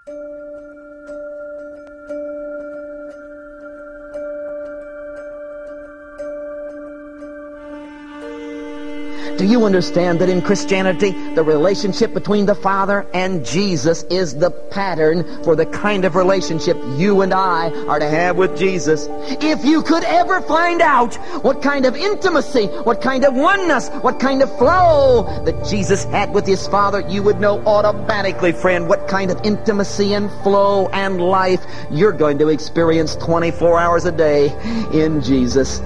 Do you understand that in Christianity, the relationship between the Father and Jesus is the pattern for the kind of relationship you and I are to have with Jesus? If you could ever find out what kind of intimacy, what kind of oneness, what kind of flow that Jesus had with His Father, you would know automatically, friend, what kind of intimacy and flow and life you're going to experience 24 hours a day in Jesus.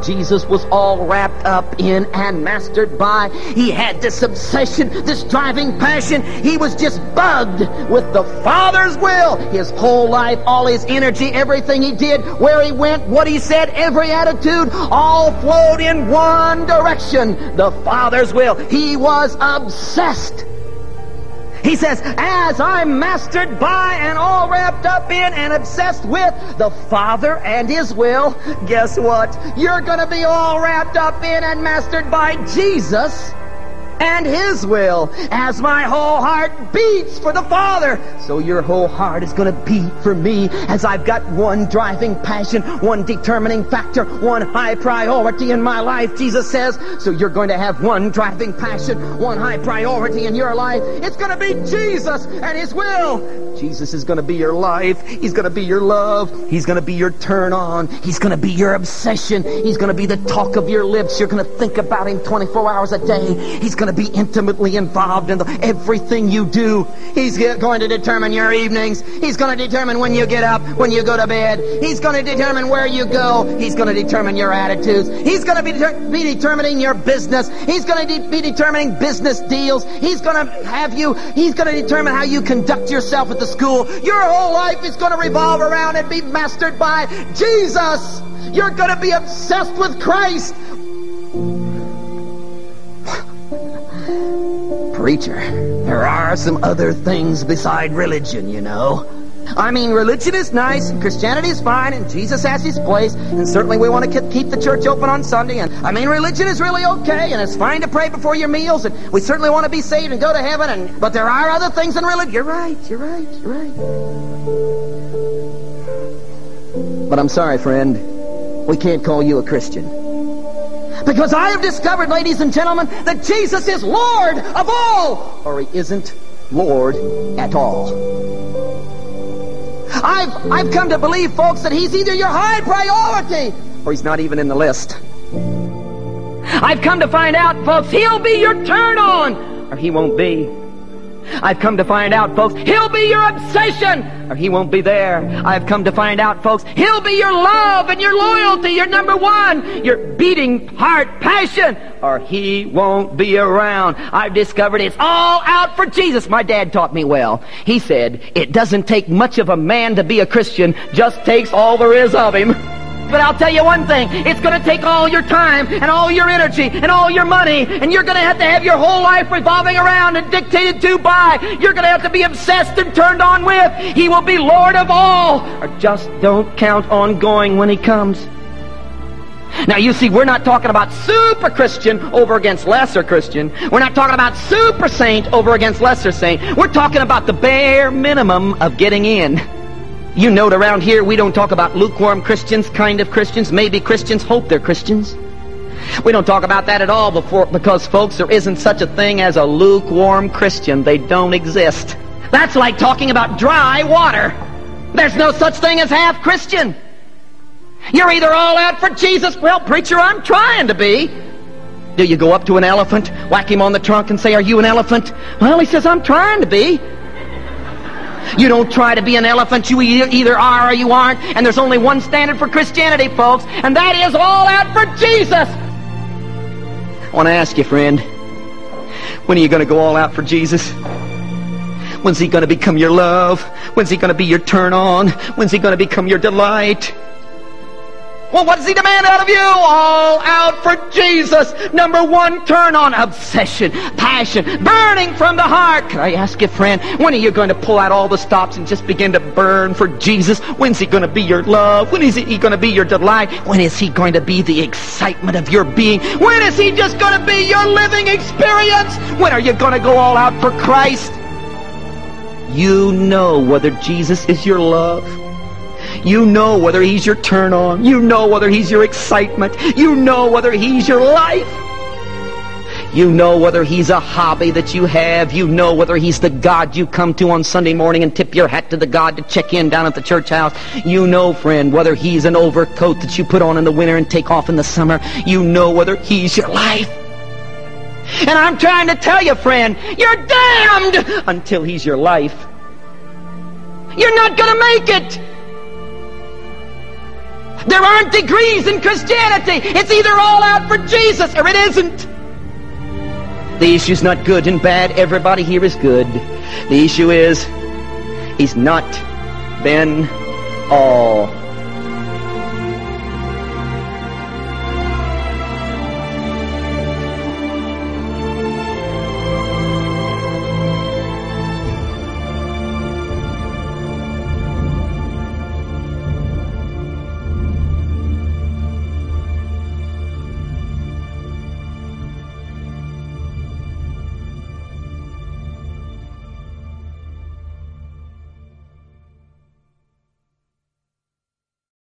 Jesus was all wrapped up in and mastered by. He had this obsession, this driving passion. He was just bugged with the Father's will. His whole life, all his energy, everything he did, where he went, what he said, every attitude, all flowed in one direction, the Father's will. He was obsessed. He says, as I'm mastered by and all wrapped up in and obsessed with the Father and His will, guess what? You're going to be all wrapped up in and mastered by Jesus and His will. As my whole heart beats for the Father, so your whole heart is going to beat for me, as I've got one driving passion, one determining factor, one high priority in my life, Jesus says. So you're going to have one driving passion, one high priority in your life. It's going to be Jesus and His will. Jesus is going to be your life. He's going to be your love. He's going to be your turn on. He's going to be your obsession. He's going to be the talk of your lips. You're going to think about Him 24 hours a day. He's going to be intimately involved in everything you do. He's going to determine your evenings. He's going to determine when you get up, when you go to bed. He's going to determine where you go. He's going to determine your attitudes. He's going to be determining your business. He's going to be determining business deals. He's going to determine how you conduct yourself at the school. Your whole life is going to revolve around and be mastered by Jesus. You're going to be obsessed with Christ. Preacher, there are some other things beside religion, you know. I mean, religion is nice, and Christianity is fine, and Jesus has His place, and certainly we want to keep the church open on Sunday, and I mean, religion is really okay, and it's fine to pray before your meals, and we certainly want to be saved and go to heaven, but there are other things in religion. You're right. But I'm sorry, friend, we can't call you a Christian. Because I have discovered, ladies and gentlemen, that Jesus is Lord of all, or He isn't Lord at all. I've come to believe, folks, that He's either your high priority, or He's not even in the list. I've come to find out, folks, He'll be your turn on, or He won't be. I've come to find out, folks, He'll be your obsession, or He won't be there. I've come to find out, folks, He'll be your love and your loyalty, your number one, your beating heart passion, or He won't be around. I've discovered it's all out for Jesus. My dad taught me well. He said, it doesn't take much of a man to be a Christian, just takes all there is of him. But I'll tell you one thing, it's going to take all your time and all your energy and all your money, and you're going to have your whole life revolving around and dictated to by. You're going to have to be obsessed and turned on with. He will be Lord of all, or just don't count on going when He comes. Now you see, we're not talking about super Christian over against lesser Christian. We're not talking about super saint over against lesser saint. We're talking about the bare minimum of getting in. You note around here we don't talk about lukewarm Christians, kind of Christians. Maybe Christians hope they're Christians. We don't talk about that at all because, folks, there isn't such a thing as a lukewarm Christian. They don't exist. That's like talking about dry water. There's no such thing as half Christian. You're either all out for Jesus. Well, preacher, I'm trying to be. Do you go up to an elephant, whack him on the trunk and say, are you an elephant? Well, he says, I'm trying to be. You don't try to be an elephant. You either are or you aren't. And there's only one standard for Christianity, folks, and that is all out for Jesus. I want to ask you, friend, when are you going to go all out for Jesus? When's He going to become your love? When's He going to be your turn on? When's He going to become your delight? Well, what does He demand out of you? All out for Jesus. Number one, turn on, obsession, passion, burning from the heart. Can I ask you, friend, when are you going to pull out all the stops and just begin to burn for Jesus? When's He going to be your love? When is He going to be your delight? When is He going to be the excitement of your being? When is He just going to be your living experience? When are you going to go all out for Christ? You know whether Jesus is your love. You know whether He's your turn on. You know whether He's your excitement. You know whether He's your life. You know whether He's a hobby that you have. You know whether He's the God you come to on Sunday morning and tip your hat to the God to check in down at the church house. You know, friend, whether He's an overcoat that you put on in the winter and take off in the summer. You know whether He's your life. And I'm trying to tell you, friend, you're damned until He's your life. You're not going to make it. There aren't degrees in Christianity. It's either all out for Jesus or it isn't. The issue's not good and bad. Everybody here is good. The issue is, He's not been all